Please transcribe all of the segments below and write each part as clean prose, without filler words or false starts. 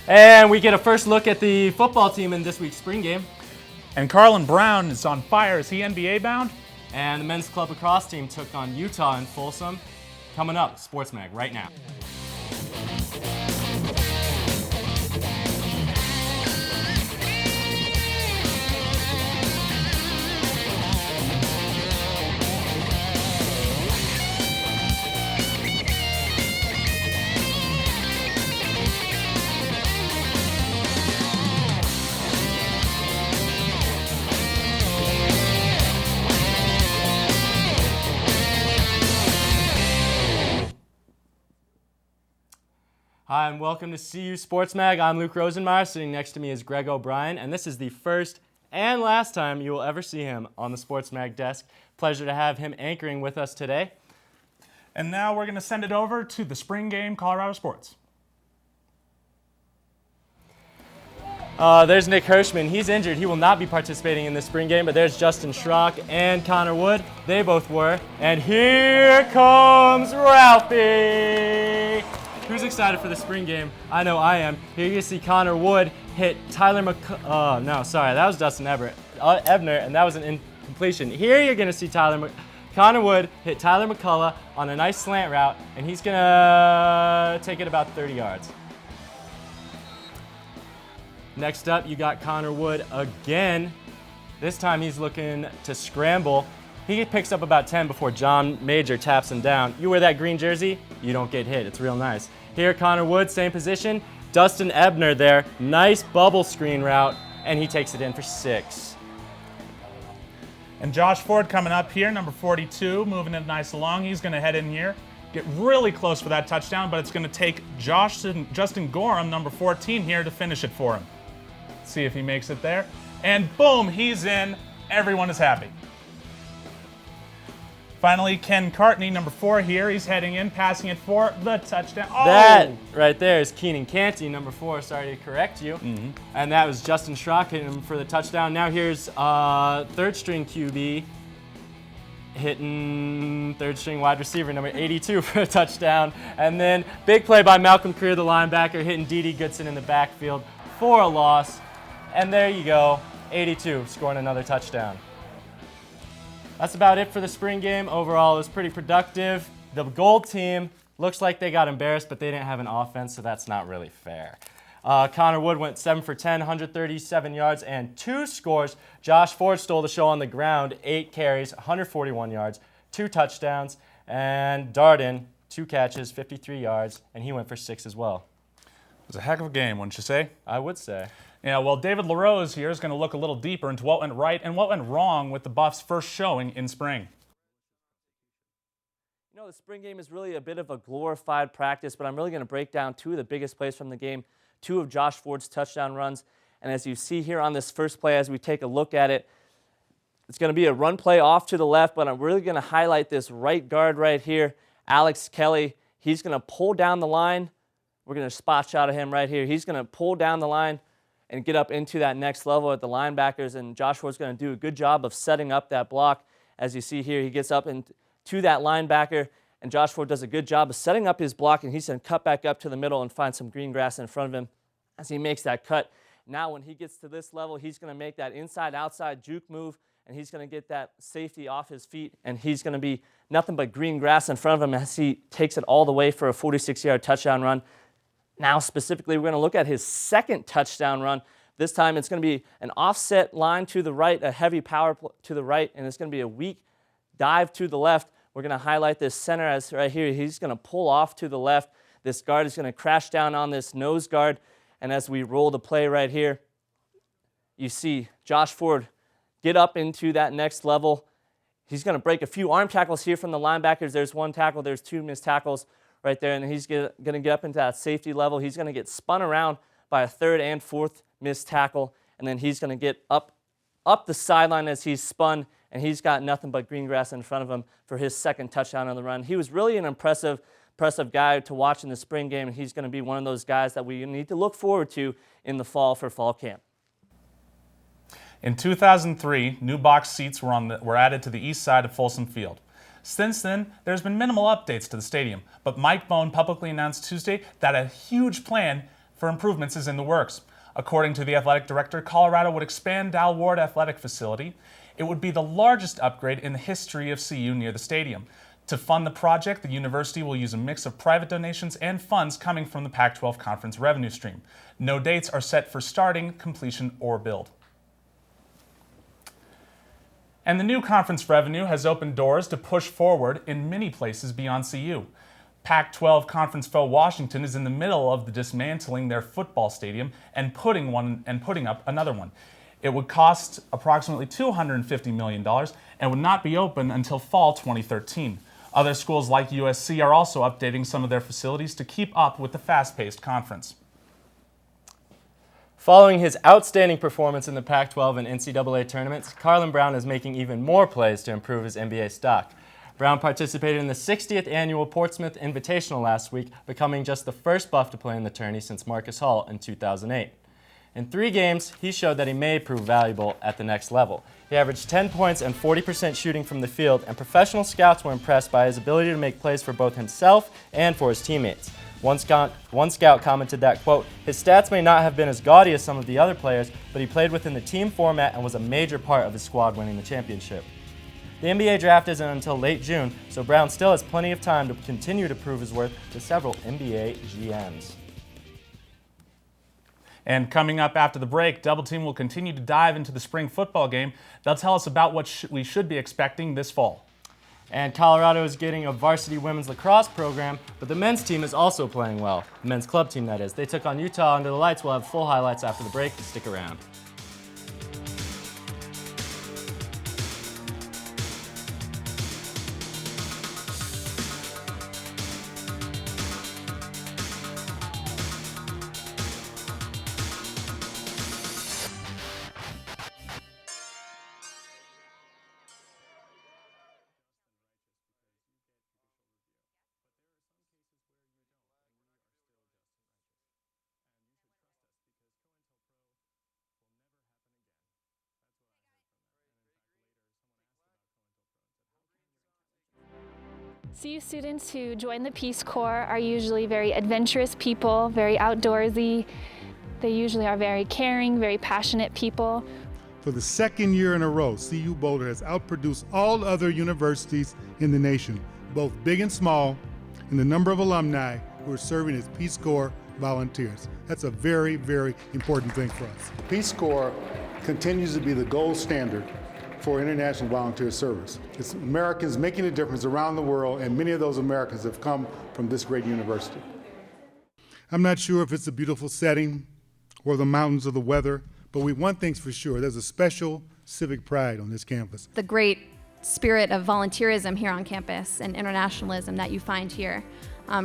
And we get a first look at the football team in this week's spring game. And Carlin Brown is on fire. Is he NBA bound? And the men's club lacrosse team took on Utah in Folsom. Coming up, Sports Mag right now. Hi, and welcome to CU Sports Mag. I'm Luke Rosenmeyer. Sitting next to me is Greg O'Brien, and this is the first and last time you will ever see him on the Sports Mag desk. Pleasure to have him anchoring with us today. And now we're going to send it over to the spring game, Colorado Sports. There's Nick Hirschman. He's injured. He will not be participating in this spring game, but there's Justin Schrock and Connor Wood. They both were. And here comes Ralphie. Who's excited for the spring game? I know I am. Here you see Connor Wood hit Tyler that was Dustin Ebner, and that was an incompletion. Here you're going to see Connor Wood hit Tyler McCullough on a nice slant route, and he's going to take it about 30 yards. Next up, you got Connor Wood again. This time he's looking to scramble. He picks up about 10 before John Major taps him down. You wear that green jersey, you don't get hit. It's real nice. Here, Connor Wood, same position. Dustin Ebner there. Nice bubble screen route, and he takes it in for 6. And Josh Ford coming up here, number 42, moving it nice along. He's going to head in here, get really close for that touchdown, but it's going to take Justin Gorham, number 14, here to finish it for him. Let's see if he makes it there. And boom, he's in. Everyone is happy. Finally, Ken Cartney, number 4 here. He's heading in, passing it for the touchdown. Oh! That right there is Keenan Canty, number 4. Sorry to correct you. And that was Justin Schrock hitting him for the touchdown. Now here's third-string QB hitting third-string wide receiver, number 82, for a touchdown. And then big play by Malcolm Creer, the linebacker, hitting Dede Goodson in the backfield for a loss. And there you go, 82, scoring another touchdown. That's about it for the spring game. Overall, it was pretty productive. The gold team looks like they got embarrassed, but they didn't have an offense, so that's not really fair. Connor Wood went 7 for 10, 137 yards, and 2 scores. Josh Ford stole the show on the ground, 8 carries, 141 yards, 2 touchdowns. And Darden, 2 catches, 53 yards, and he went for 6 as well. It was a heck of a game, wouldn't you say? I would say. Yeah, well, David LaRose here is going to look a little deeper into what went right and what went wrong with the Buffs' first showing in spring. You know, the spring game is really a bit of a glorified practice, but I'm really going to break down 2 of the biggest plays from the game, 2 of Josh Ford's touchdown runs. And as you see here on this first play, as we take a look at it, it's going to be a run play off to the left, but I'm really going to highlight this right guard right here, Alex Kelly. He's going to pull down the line. We're going to spot shot of him right here. He's going to pull down the line and get up into that next level at the linebackers, and Josh Ford's going to do a good job of setting up that block. As you see here, he gets up to that linebacker, and Josh Ford does a good job of setting up his block, and he's going to cut back up to the middle and find some green grass in front of him as he makes that cut. Now when he gets to this level, he's going to make that inside-outside juke move, and he's going to get that safety off his feet, and he's going to be nothing but green grass in front of him as he takes it all the way for a 46-yard touchdown run. Now, specifically, we're going to look at his second touchdown run. This time, it's going to be an offset line to the right, a heavy power to the right, and it's going to be a weak dive to the left. We're going to highlight this center as right here. He's going to pull off to the left. This guard is going to crash down on this nose guard, and as we roll the play right here, you see Josh Ford get up into that next level. He's going to break a few arm tackles here from the linebackers. There's 1 tackle. There's 2 missed tackles right there, and he's going to get up into that safety level. He's going to get spun around by a 3rd and 4th missed tackle, and then he's going to get up the sideline as he's spun, and he's got nothing but green grass in front of him for his second touchdown on the run. He was really an impressive guy to watch in the spring game, and he's going to be one of those guys that we need to look forward to in the fall for fall camp. In 2003, new box seats were added to the east side of Folsom Field. Since then, there's been minimal updates to the stadium, but Mike Bohn publicly announced Tuesday that a huge plan for improvements is in the works. According to the athletic director, Colorado would expand Dal Ward Athletic Facility. It would be the largest upgrade in the history of CU near the stadium. To fund the project, the university will use a mix of private donations and funds coming from the Pac-12 Conference revenue stream. No dates are set for starting, completion, or build. And the new conference revenue has opened doors to push forward in many places beyond CU. Pac-12 Conference foe Washington is in the middle of dismantling their football stadium and putting up another one. It would cost approximately $250 million and would not be open until fall 2013. Other schools like USC are also updating some of their facilities to keep up with the fast-paced conference. Following his outstanding performance in the Pac-12 and NCAA tournaments, Carlon Brown is making even more plays to improve his NBA stock. Brown participated in the 60th annual Portsmouth Invitational last week, becoming just the first Buff to play in the tourney since Marcus Hall in 2008. In 3 games, he showed that he may prove valuable at the next level. He averaged 10 points and 40% shooting from the field, and professional scouts were impressed by his ability to make plays for both himself and for his teammates. One scout commented that, quote, his stats may not have been as gaudy as some of the other players, but he played within the team format and was a major part of his squad winning the championship. The NBA draft isn't until late June, so Brown still has plenty of time to continue to prove his worth to several NBA GMs. And coming up after the break, Double Team will continue to dive into the spring football game. They'll tell us about what we should be expecting this fall. And Colorado is getting a varsity women's lacrosse program, but the men's team is also playing well. The men's club team, that is. They took on Utah under the lights. We'll have full highlights after the break. Stick around. CU students who join the Peace Corps are usually very adventurous people, very outdoorsy. They usually are very caring, very passionate people. For the second year in a row, CU Boulder has outproduced all other universities in the nation, both big and small, in the number of alumni who are serving as Peace Corps volunteers. That's a very, very important thing for us. Peace Corps continues to be the gold standard for international volunteer service. It's Americans making a difference around the world, and many of those Americans have come from this great university. I'm not sure if it's the beautiful setting or the mountains or the weather, but one thing's for sure, there's a special civic pride on this campus. The great spirit of volunteerism here on campus and internationalism that you find here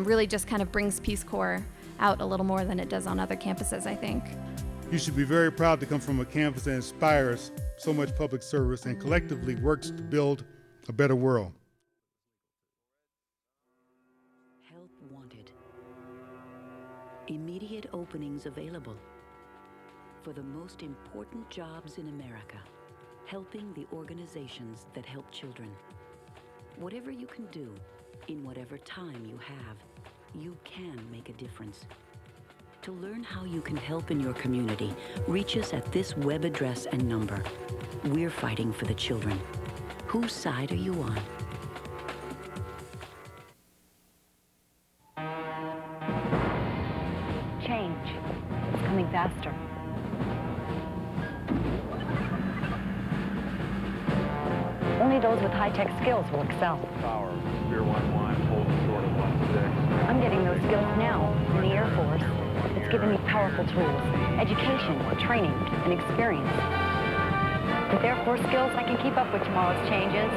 really just kind of brings Peace Corps out a little more than it does on other campuses, I think. You should be very proud to come from a campus that inspires so much public service and collectively works to build a better world. Help wanted. Immediate openings available for the most important jobs in America, helping the organizations that help children. Whatever you can do, in whatever time you have, you can make a difference. To learn how you can help in your community, reach us at this web address and number. We're fighting for the children. Whose side are you on? Change is coming faster. Only those with high-tech skills will excel. Power, Spear 1-1, holding short of 1-6. I'm getting those skills now in the Air Force. It's given me powerful tools, education, training, and experience. With Air Force skills, I can keep up with tomorrow's changes,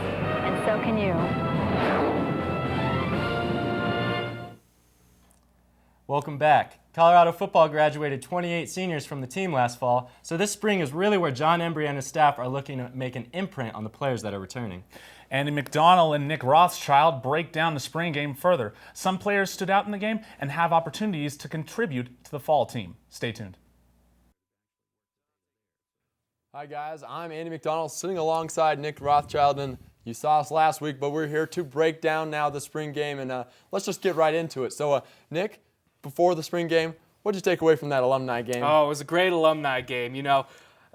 and so can you. Welcome back. Colorado football graduated 28 seniors from the team last fall, so this spring is really where John Embry and his staff are looking to make an imprint on the players that are returning. Andy McDonald and Nick Rothschild break down the spring game further. Some players stood out in the game and have opportunities to contribute to the fall team. Stay tuned. Hi guys, I'm Andy McDonald sitting alongside Nick Rothschild, and You saw us last week, but we're here to break down now the spring game, and let's just get right into it. So, Nick, before the spring game, what did you take away from that alumni game? Oh, it was a great alumni game. You know,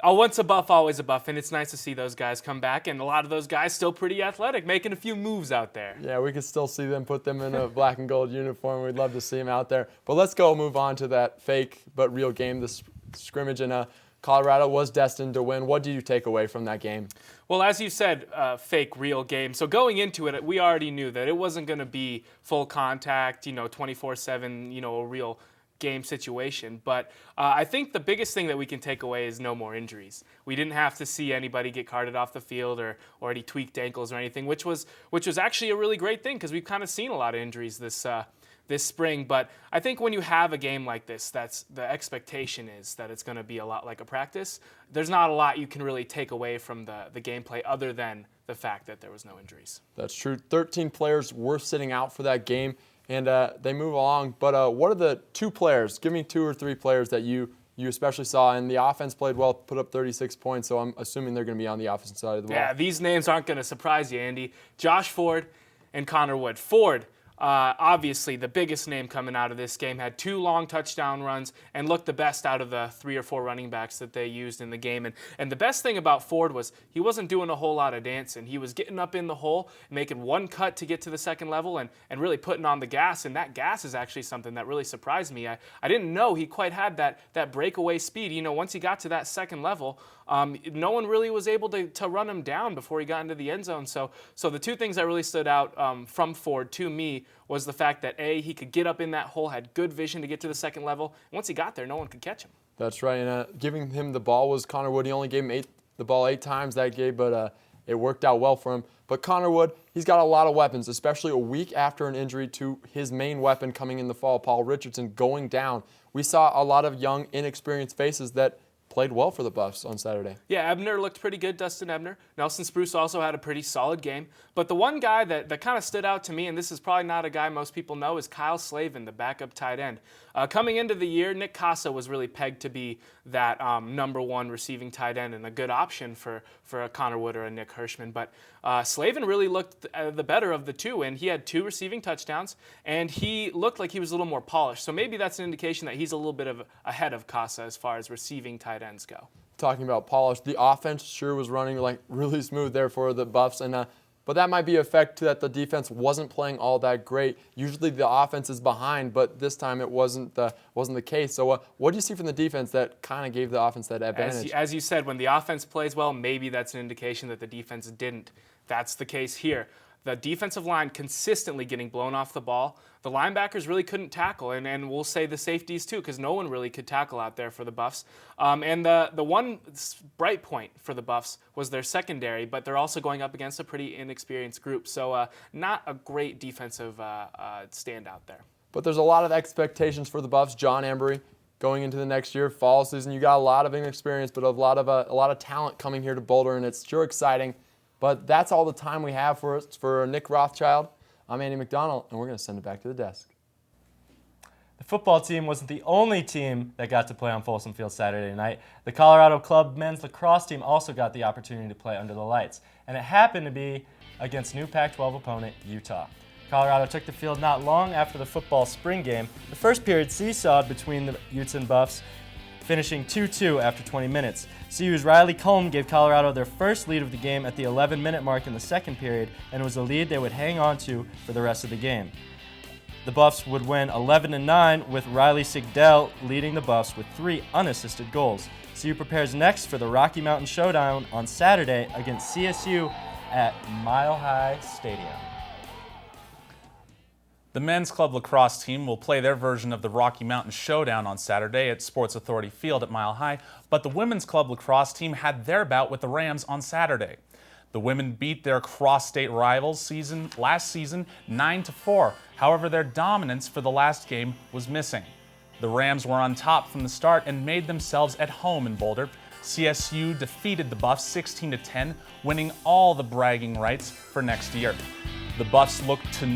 once a Buff, always a Buff, and it's nice to see those guys come back, and a lot of those guys still pretty athletic, making a few moves out there. Yeah, we could still see them, put them in a black and gold uniform. We'd love to see them out there. But let's move on to that fake but real game, the scrimmage, and Colorado was destined to win. What did you take away from that game? Well, as you said, fake, real game. So going into it, we already knew that it wasn't going to be full contact, 24/7, a real game situation. But I think the biggest thing that we can take away is no more injuries. We didn't have to see anybody get carted off the field or any tweaked ankles or anything, which was actually a really great thing because we've kind of seen a lot of injuries this spring. But I think when you have a game like this, that's the expectation is that it's going to be a lot like a practice. There's not a lot you can really take away from the gameplay other than the fact that there was no injuries. That's true. 13 players were sitting out for that game, and they move along. But what are the 2 players? Give me 2 or 3 players that you especially saw. And the offense played well, put up 36 points, so I'm assuming they're going to be on the offensive side of the ball. Yeah, these names aren't going to surprise you, Andy. Josh Ford and Connor Wood. Ford, obviously the biggest name coming out of this game, had 2 long touchdown runs and looked the best out of the 3 or 4 running backs that they used in the game. And the best thing about Ford was he wasn't doing a whole lot of dancing. He was getting up in the hole, making one cut to get to the second level and really putting on the gas. And that gas is actually something that really surprised me. I didn't know he quite had that breakaway speed. Once he got to that second level, no one really was able to run him down before he got into the end zone. So the 2 things that really stood out from Ford to me was the fact that, A, he could get up in that hole, had good vision to get to the second level. And once he got there, no one could catch him. That's right. And giving him the ball was Connor Wood. He only gave him the ball 8 times that game, but it worked out well for him. But Connor Wood, he's got a lot of weapons, especially a week after an injury to his main weapon coming in the fall, Paul Richardson, going down. We saw a lot of young, inexperienced faces that played well for the Buffs on Saturday. Yeah, Ebner looked pretty good, Dustin Ebner. Nelson Spruce also had a pretty solid game. But the one guy that kind of stood out to me, and this is probably not a guy most people know, is Kyle Slavin, the backup tight end. Coming into the year, Nick Casa was really pegged to be that number 1 receiving tight end and a good option for a Connor Wood or a Nick Hirschman. But Slavin really looked the better of the 2, and he had 2 receiving touchdowns, and he looked like he was a little more polished. So maybe that's an indication that he's a little bit ahead of Casa as far as receiving tight ends go. Talking about polish, the offense sure was running really smooth there for the Buffs, and but that might be an effect that the defense wasn't playing all that great. Usually the offense is behind, but this time it wasn't the case. So what do you see from the defense that kind of gave the offense that advantage? As you said, when the offense plays well, maybe that's an indication that the defense didn't. That's the case here. The defensive line consistently getting blown off the ball. The linebackers really couldn't tackle, and we'll say the safeties too, because no one really could tackle out there for the Buffs. And the one bright point for the Buffs was their secondary, but they're also going up against a pretty inexperienced group. So not a great defensive standout there. But there's a lot of expectations for the Buffs. John Embury going into the next year, fall season. You got a lot of inexperience, but a lot of talent coming here to Boulder, and it's sure exciting. But that's all the time we have for Nick Rothschild. I'm Andy McDonald, and we're going to send it back to the desk. The football team wasn't the only team that got to play on Folsom Field Saturday night. The Colorado Club men's lacrosse team also got the opportunity to play under the lights, and it happened to be against new Pac-12 opponent, Utah. Colorado took the field not long after the football spring game. The first period seesawed between the Utes and Buffs, finishing 2-2 after 20 minutes. CU's Riley Culm gave Colorado their first lead of the game at the 11-minute mark in the second period, and it was a lead they would hang on to for the rest of the game. The Buffs would win 11-9 with Riley Sigdell leading the Buffs with 3 unassisted goals. CU prepares next for the Rocky Mountain Showdown on Saturday against CSU at Mile High Stadium. The men's club lacrosse team will play their version of the Rocky Mountain Showdown on Saturday at Sports Authority Field at Mile High, but the women's club lacrosse team had their bout with the Rams on Saturday. The women beat their cross-state rivals last season 9-4. However, their dominance for the last game was missing. The Rams were on top from the start and made themselves at home in Boulder. CSU defeated the Buffs 16-10, winning all the bragging rights for next year. The Buffs look to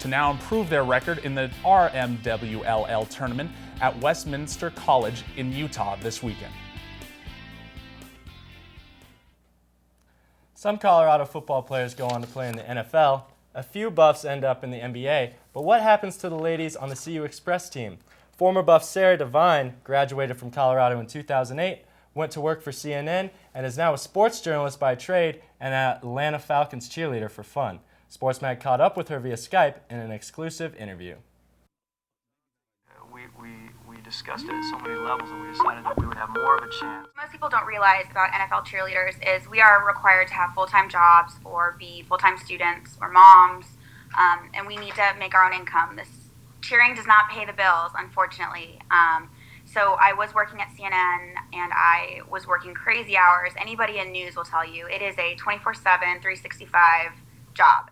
now improve their record in the RMWLL tournament at Westminster College in Utah this weekend. Some Colorado football players go on to play in the NFL. A few Buffs end up in the NBA. But what happens to the ladies on the CU Express team? Former Buff Sarah Devine graduated from Colorado in 2008, went to work for CNN, and is now a sports journalist by trade and an Atlanta Falcons cheerleader for fun. SportsMag caught up with her via Skype in an exclusive interview. We discussed it at so many levels, and we decided that we would have more of a chance. Most people don't realize about NFL cheerleaders is we are required to have full-time jobs or be full-time students or moms, and we need to make our own income. This cheering does not pay the bills, unfortunately. So I was working at CNN, and I was working crazy hours. Anybody in news will tell you it is a 24/7, 365 job.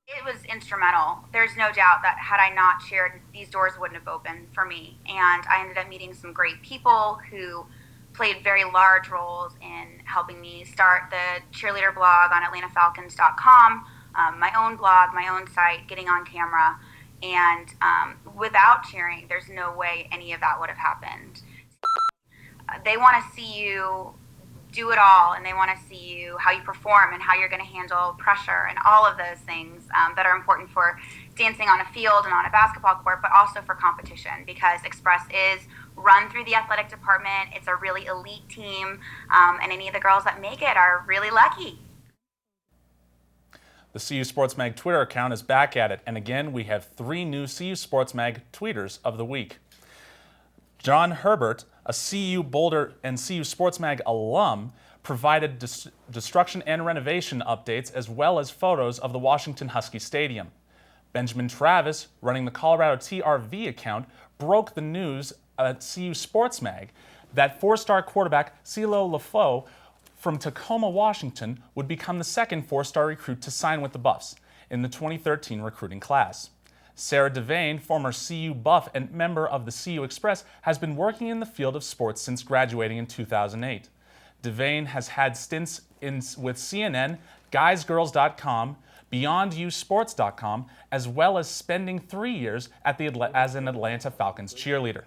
It was instrumental. There's no doubt that had I not cheered, these doors wouldn't have opened for me. And I ended up meeting some great people who played very large roles in helping me start the cheerleader blog on AtlantaFalcons.com, my own blog, my own site, getting on camera. And without cheering, there's no way any of that would have happened. They want to see you do it all, and they want to see you how you perform and how you're going to handle pressure and all of those things that are important for dancing on a field and on a basketball court, but also for competition, because Express is run through the athletic department. It's a really elite team, and any of the girls that make it are really lucky. The CU Sports Mag Twitter account is back at it, and again we have 3 new CU Sports Mag tweeters of the week. John Herbert, a CU Boulder and CU Sports Mag alum, provided destruction and renovation updates as well as photos of the Washington Husky Stadium. Benjamin Travis, running the Colorado TRV account, broke the news at CU Sports Mag that 4-star quarterback CeeLo LaFoe from Tacoma, Washington, would become the second 4-star recruit to sign with the Buffs in the 2013 recruiting class. Sarah Devane, former CU Buff and member of the CU Express, has been working in the field of sports since graduating in 2008. Devane has had stints with CNN, GuysGirls.com, BeyondUSports.com, as well as spending 3 years as an Atlanta Falcons cheerleader.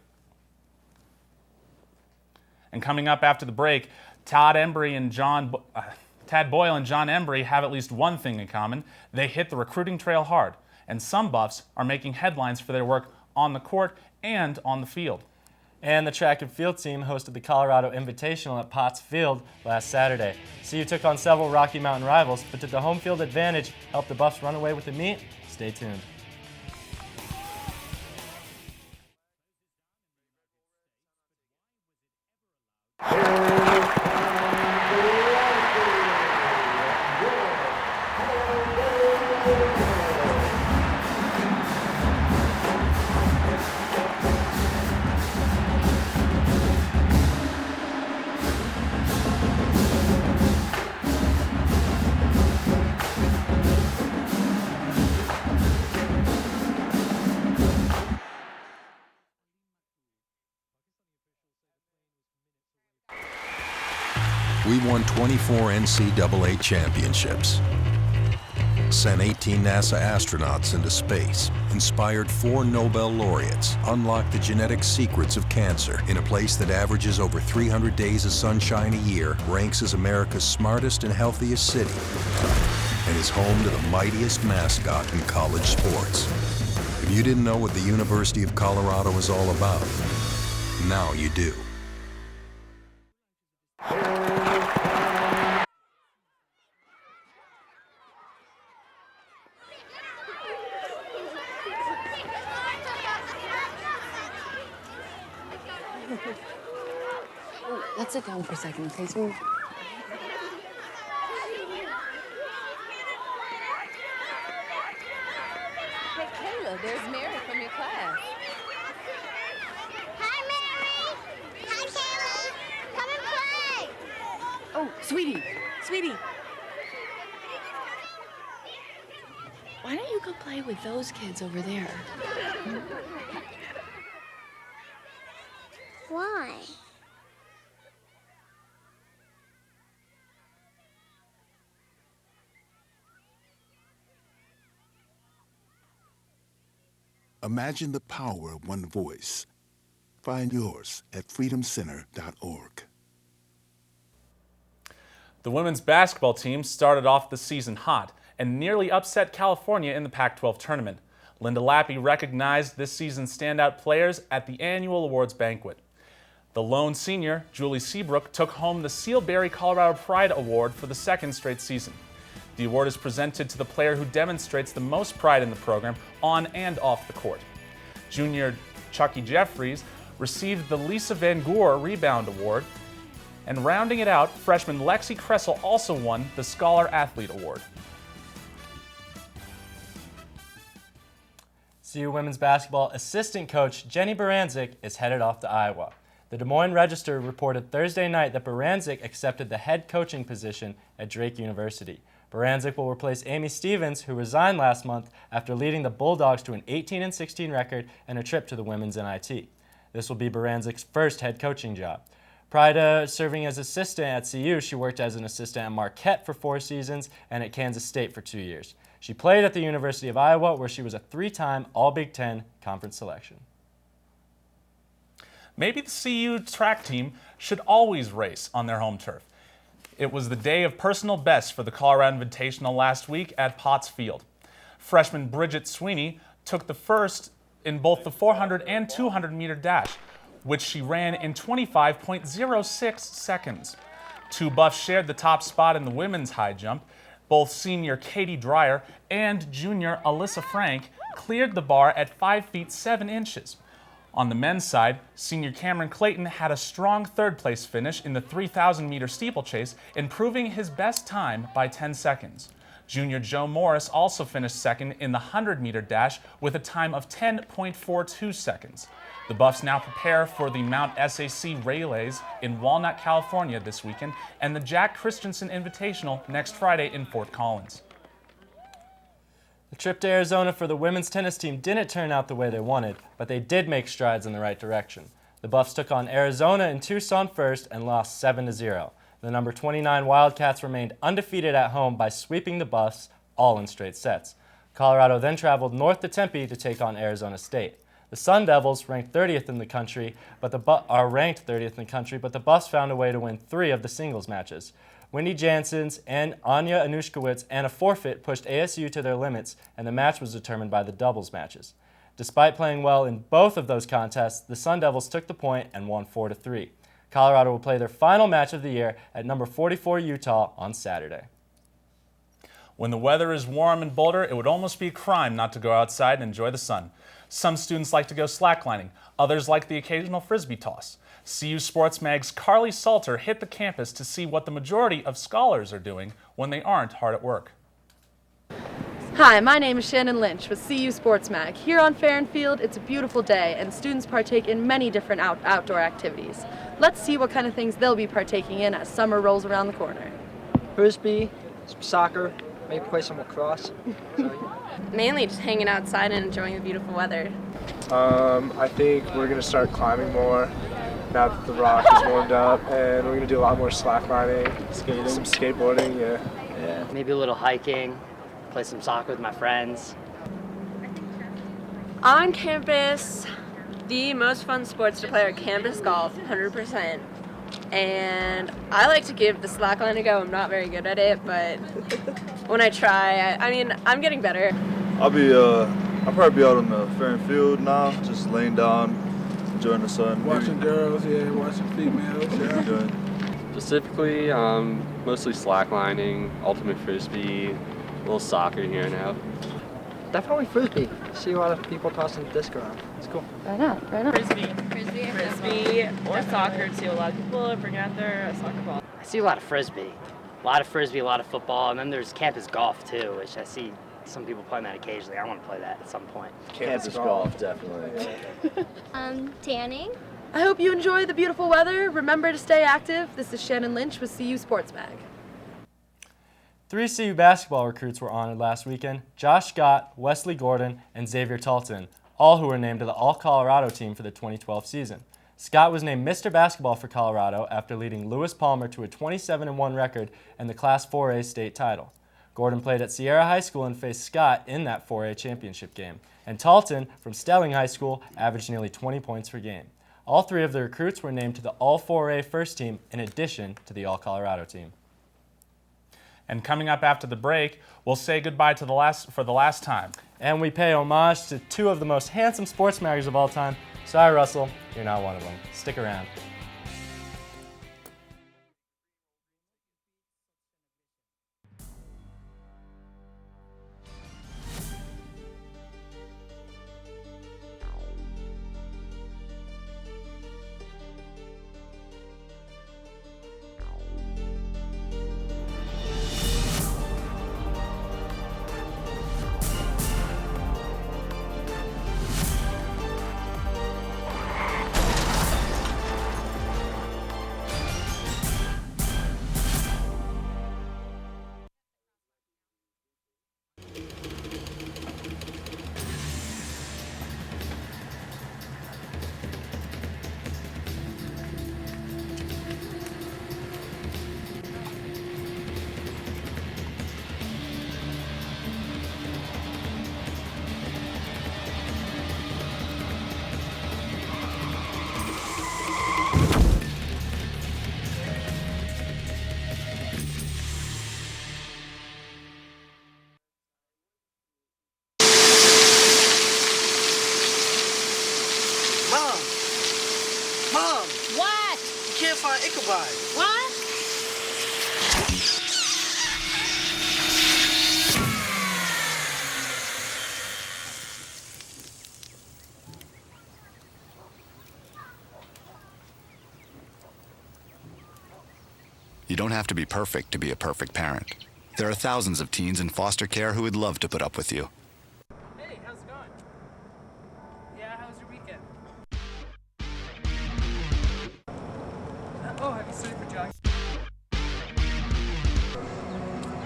And coming up after the break, Tad Boyle and John Embry have at least one thing in common. They hit the recruiting trail hard, and some Buffs are making headlines for their work on the court and on the field. And the track and field team hosted the Colorado Invitational at Potts Field last Saturday. CU took on several Rocky Mountain rivals, but did the home field advantage help the Buffs run away with the meet? Stay tuned. We won 24 NCAA championships, sent 18 NASA astronauts into space, inspired 4 Nobel laureates, unlocked the genetic secrets of cancer in a place that averages over 300 days of sunshine a year, ranks as America's smartest and healthiest city, and is home to the mightiest mascot in college sports. If you didn't know what the University of Colorado is all about, now you do. Let's sit down for a second, okay, sweetie? Hey, Kayla, there's Mary from your class. Hi, Mary! Hi, Kayla! Come and play! Oh, sweetie, sweetie. Why don't you go play with those kids over there? Why? Imagine the power of one voice. Find yours at freedomcenter.org. The women's basketball team started off the season hot and nearly upset California in the Pac-12 tournament. Linda Lappy recognized this season's standout players at the annual awards banquet. The lone senior, Julie Seabrook, took home the Sealberry Colorado Pride Award for the second straight season. The award is presented to the player who demonstrates the most pride in the program on and off the court. Junior Chucky Jeffries received the Lisa Van Goor Rebound Award, and rounding it out, freshman Lexi Kressel also won the Scholar Athlete Award. CU women's basketball assistant coach Jenny Baranczyk is headed off to Iowa. The Des Moines Register reported Thursday night that Baranczyk accepted the head coaching position at Drake University. Baranczyk will replace Amy Stevens, who resigned last month after leading the Bulldogs to an 18-16 record and a trip to the women's NIT. This will be Baranczyk's first head coaching job. Prior to serving as assistant at CU, she worked as an assistant at Marquette for 4 seasons and at Kansas State for 2 years. She played at the University of Iowa, where she was a 3-time All-Big Ten conference selection. Maybe the CU track team should always race on their home turf. It was the day of personal best for the Colorado Invitational last week at Potts Field. Freshman Bridget Sweeney took the first in both the 400 and 200 meter dash, which she ran in 25.06 seconds. 2 Buffs shared the top spot in the women's high jump. Both senior Katie Dreyer and junior Alyssa Frank cleared the bar at 5 feet 7 inches. On the men's side, senior Cameron Clayton had a strong third-place finish in the 3,000-meter steeplechase, improving his best time by 10 seconds. Junior Joe Morris also finished second in the 100-meter dash with a time of 10.42 seconds. The Buffs now prepare for the Mount SAC Relays in Walnut, California this weekend, and the Jack Christensen Invitational next Friday in Fort Collins. The trip to Arizona for the women's tennis team didn't turn out the way they wanted, but they did make strides in the right direction. The Buffs took on Arizona in Tucson first and lost 7-0. The number 29 Wildcats remained undefeated at home by sweeping the Buffs, all in straight sets. Colorado then traveled north to Tempe to take on Arizona State. The Sun Devils ranked 30th in the country, but the Buffs found a way to win 3 of the singles matches. Wendy Janssens and Anya Anushkowitz and a forfeit pushed ASU to their limits, and the match was determined by the doubles matches. Despite playing well in both of those contests, the Sun Devils took the point and won 4-3. Colorado will play their final match of the year at number 44 Utah on Saturday. When the weather is warm in Boulder, it would almost be a crime not to go outside and enjoy the sun. Some students like to go slacklining, others like the occasional frisbee toss. CU Sports Mag's Carly Salter hit the campus to see what the majority of scholars are doing when they aren't hard at work. Hi, my name is Shannon Lynch with CU Sports Mag. Here on Fair and Field, it's a beautiful day and students partake in many different outdoor activities. Let's see what kind of things they'll be partaking in as summer rolls around the corner. Frisbee, some soccer, maybe play some lacrosse. Mainly just hanging outside and enjoying the beautiful weather. I think we're going to start climbing more now that the rock is warmed up, and we're going to do a lot more slacklining, skating, some skateboarding, yeah. Maybe a little hiking, play some soccer with my friends. On campus, the most fun sports to play are campus golf, 100%. And I like to give the slackline a go. I'm not very good at it, but when I try, I'm getting better. I'll probably be out on the Fair and Field now, just laying down, enjoying the sun. Watching girls, yeah, watching females, yeah. Specifically, mostly slacklining, ultimate frisbee, a little soccer here and now. Definitely frisbee. See a lot of people tossing the disc around. It's cool. Right on. Frisbee or soccer too. A lot of people bring out their soccer ball. I see a lot of frisbee, a lot of football, and then there's campus golf too, which I see some people playing that occasionally. I want to play that at some point. Campus golf, definitely. Tanning. I hope you enjoy the beautiful weather. Remember to stay active. This is Shannon Lynch with CU Sports Mag. 3 CU basketball recruits were honored last weekend: Josh Scott, Wesley Gordon, and Xavier Talton, all who were named to the All-Colorado team for the 2012 season. Scott was named Mr. Basketball for Colorado after leading Lewis Palmer to a 27-1 record and the Class 4A state title. Gordon played at Sierra High School and faced Scott in that 4A championship game. And Talton, from Stelling High School, averaged nearly 20 points per game. All 3 of the recruits were named to the All-4A first team in addition to the All-Colorado team. And coming up after the break, we'll say goodbye to for the last time. And we pay homage to two of the most handsome sports maggers of all time. Sorry, Russell, you're not one of them. Stick around. Mom! What? You can't find Ichabod. What? You don't have to be perfect to be a perfect parent. There are thousands of teens in foster care who would love to put up with you. Hey, how's it going? Yeah, how's your weekend? Oh, have you studied for jogging?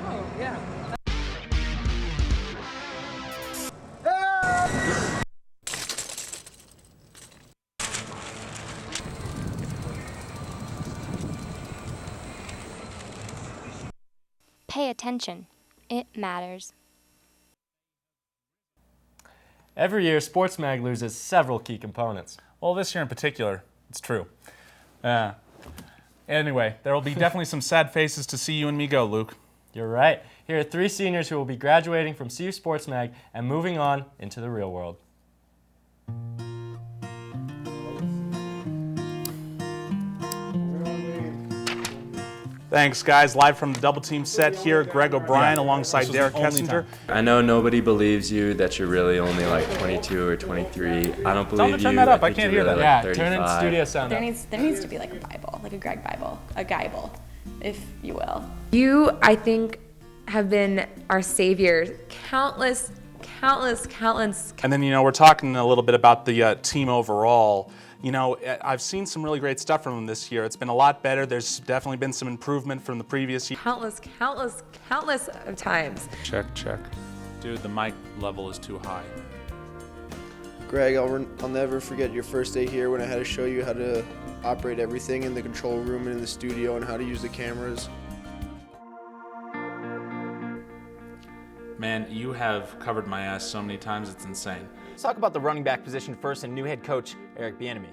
Oh, yeah. Pay attention. It matters. Every year, SportsMag loses several key components. Well, this year in particular, it's true. Anyway, there will be definitely some sad faces to see you and me go, Luke. You're right. Here are three seniors who will be graduating from CU SportsMag and moving on into the real world. Thanks, guys. Live from the double team set here, Greg O'Brien alongside Derek Kessinger. I know nobody believes you that you're really only like 22 or 23. I don't believe Tell them to turn that up. I think can't you're hear really that. like Yeah, turn in 35. studio sound up. There needs to be like a Bible, like a Greg Bible, a Bible, if you will. You, I think, have been our savior countless. And then, we're talking a little bit about the team overall. I've seen some really great stuff from them this year. It's been a lot better. There's definitely been some improvement from the previous year. Countless of times. Check. Dude, the mic level is too high. Greg, I'll never forget your first day here when I had to show you how to operate everything in the control room and in the studio and how to use the cameras. Man, you have covered my ass so many times, it's insane. Let's talk about the running back position first and new head coach, Eric Bieniemy.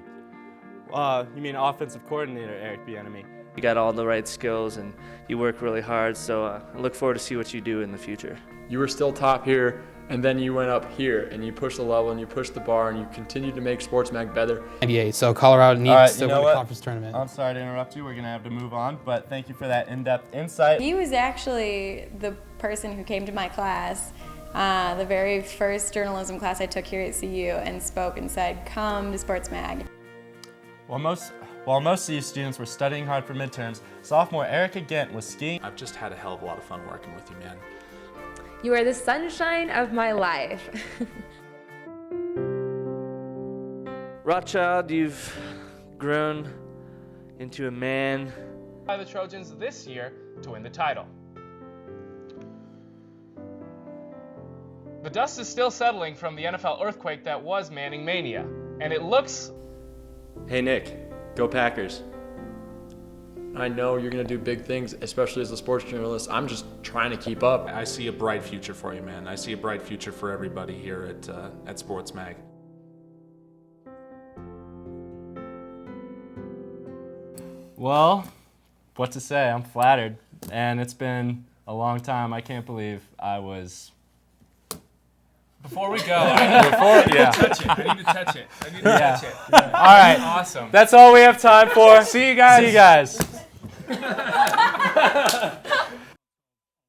You mean offensive coordinator, Eric Bieniemy. You got all the right skills and you work really hard, so I look forward to see what you do in the future. You were still top here, and then you went up here, and you pushed the level, and you pushed the bar, and you continued to make SportsMag better. 98, so Colorado needs to win the conference tournament. I'm sorry to interrupt you. We're going to have to move on, but thank you for that in-depth insight. He was actually the person who came to my class, the very first journalism class I took here at CU, and spoke and said, "Come to SportsMag." While most CU students were studying hard for midterms, sophomore Erica Gent was skiing. I've just had a hell of a lot of fun working with you, man. You are the sunshine of my life. Rothschild, you've grown into a man. By the Trojans this year to win the title. The dust is still settling from the NFL earthquake that was Manning Mania, and it looks... Hey, Nick, go Packers. I know you're going to do big things, especially as a sports journalist. I'm just trying to keep up. I see a bright future for you, man. I see a bright future for everybody here at SportsMag. Well, what to say? I'm flattered. And it's been a long time. I can't believe I was. Before we go, I need to touch it. I need to touch it. All right. Awesome. That's all we have time for. See you guys. See you guys.